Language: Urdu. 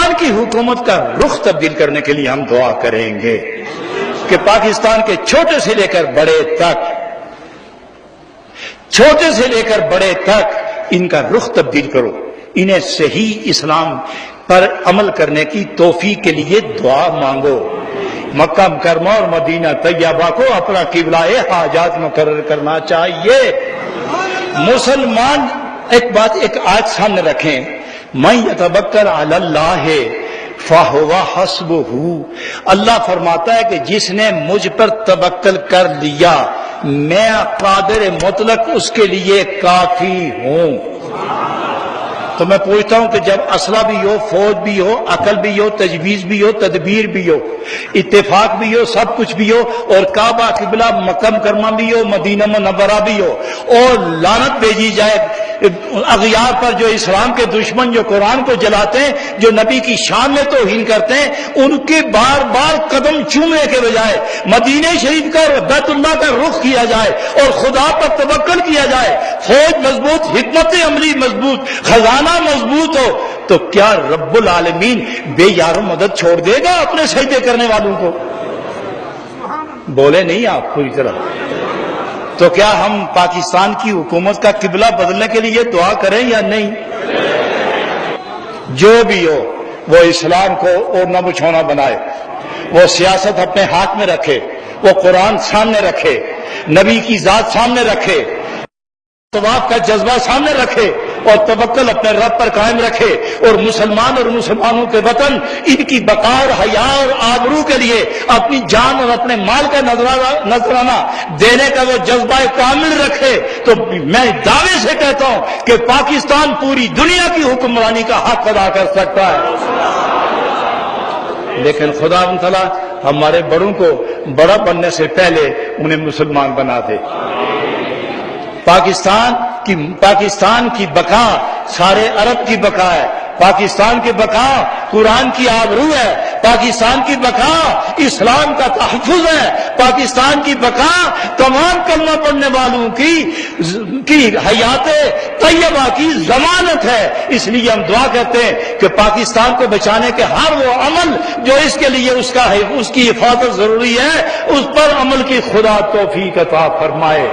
پاکستان کی حکومت کا رخ تبدیل کرنے کے لیے ہم دعا کریں گے کہ پاکستان کے چھوٹے سے لے کر بڑے تک ان کا رخ تبدیل کرو، انہیں صحیح اسلام پر عمل کرنے کی توفیق کے لیے دعا مانگو۔ مکہ مکرمہ اور مدینہ طیبہ کو اپنا قبلہ حاجات مقرر کرنا چاہیے۔ مسلمان ایک آیت سامنے رکھیں، من یتوکل علی اللہ فہو حسبہ، اللہ فرماتا ہے کہ جس نے مجھ پر توکل کر لیا میں قادر مطلق اس کے لیے کافی ہوں۔ تو میں پوچھتا ہوں کہ جب اسلحہ بھی ہو، فوج بھی ہو، عقل بھی ہو، تجویز بھی ہو، تدبیر بھی ہو، اتفاق بھی ہو، سب کچھ بھی ہو، اور کعبہ قبلہ مکہ مکرمہ بھی ہو، مدینہ منورہ بھی ہو، اور لعنت بھیجی جائے اغیار پر جو اسلام کے دشمن، جو قرآن کو جلاتے ہیں، جو نبی کی شان میں توہین کرتے ہیں، ان کے بار بار قدم چومنے کے بجائے مدینہ شریف کا اور بیت اللہ کا رخ کیا جائے اور خدا پر توکل کیا جائے، فوج مضبوط، حکمت عملی مضبوط، خزانہ مضبوط ہو، تو کیا رب العالمین بے یار و مدد چھوڑ دے گا اپنے سجدے کرنے والوں کو؟ بولے نہیں آپ پوری طرح۔ تو کیا ہم پاکستان کی حکومت کا قبلہ بدلنے کے لیے دعا کریں یا نہیں؟ جو بھی ہو وہ اسلام کو اور نہ بچھونا بنائے، وہ سیاست اپنے ہاتھ میں رکھے، وہ قرآن سامنے رکھے، نبی کی ذات سامنے رکھے، طواف کا جذبہ سامنے رکھے، اور توکل اپنے رب پر قائم رکھے، اور مسلمان اور مسلمانوں کے وطن ان کی بقا اور حیا اور آبرو کے لیے اپنی جان اور اپنے مال کا نذرانہ دینے کا وہ جذبہ کامل رکھے، تو میں دعوے سے کہتا ہوں کہ پاکستان پوری دنیا کی حکمرانی کا حق ادا کر سکتا ہے۔ لیکن خدا تعالیٰ ہمارے بڑوں کو بڑا بننے سے پہلے انہیں مسلمان بنا دے۔ پاکستان کی بقا سارے عرب کی بقا ہے، پاکستان کی بقا قرآن کی آبرو ہے، پاکستان کی بقا اسلام کا تحفظ ہے، پاکستان کی بقا تمام کلمہ پڑھنے والوں کی حیات طیبہ کی ضمانت ہے۔ اس لیے ہم دعا کرتے ہیں کہ پاکستان کو بچانے کے ہر وہ عمل جو اس کے لیے اس کی حفاظت ضروری ہے، اس پر عمل کی خدا توفیق عطا فرمائے۔